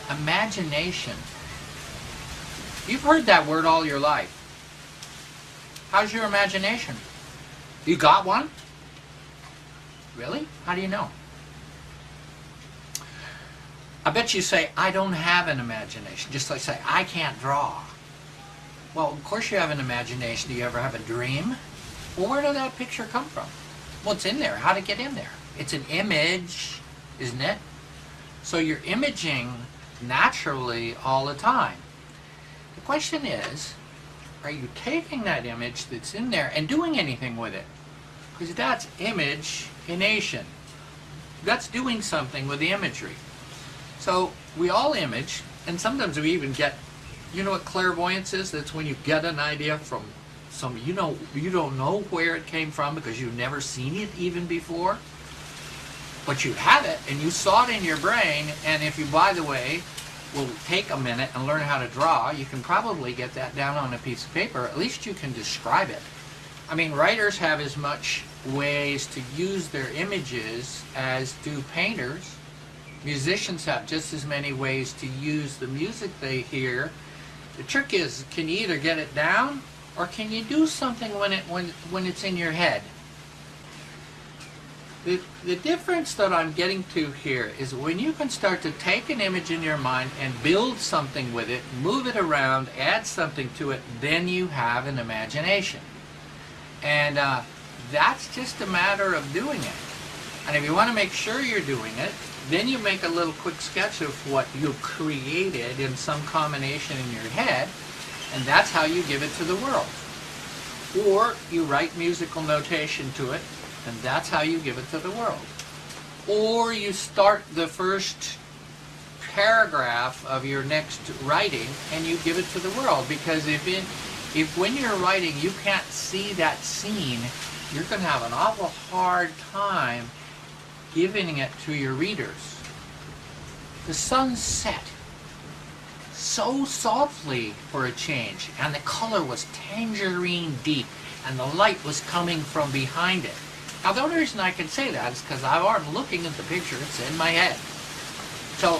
Imagination. You've heard that word all your life. How's your imagination? You got one? Really? How do you know? I bet you say, I don't have an imagination. Just like say, I can't draw. Well, of course you have an imagination. Do you ever have a dream? Well, where did that picture come from? Well, it's in there. How did it get in there? It's an image, isn't it? So you're imaging naturally all the time. The question is, are you taking that image that's in there and doing anything with it? Because that's imagination. That's doing something with the imagery. So we all image, and sometimes we even get, you know what clairvoyance is? That's when you get an idea from some, you don't know where it came from because you've never seen it even before. But you have it, and you saw it in your brain, and if you, by the way, will take a minute and learn how to draw, you can probably get that down on a piece of paper. At least you can describe it. I mean, writers have as much ways to use their images as do painters. Musicians have just as many ways to use the music they hear. The trick is, can you either get it down, or can you do something when it's in your head? The difference that I'm getting to here is when you can start to take an image in your mind and build something with it, move it around, add something to it, then you have an imagination. And that's just a matter of doing it. And if you want to make sure you're doing it, then you make a little quick sketch of what you created in some combination in your head, and that's how you give it to the world. Or you write musical notation to it, and that's how you give it to the world. Or you start the first paragraph of your next writing and you give it to the world, because if when you're writing you can't see that scene, you're going to have an awful hard time giving it to your readers. The sun set so softly for a change, and the color was tangerine deep, and the light was coming from behind it. Now, the only reason I can say that is because I'm looking at the picture, it's in my head. So,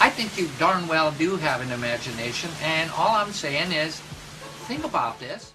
I think you darn well do have an imagination, and all I'm saying is, think about this.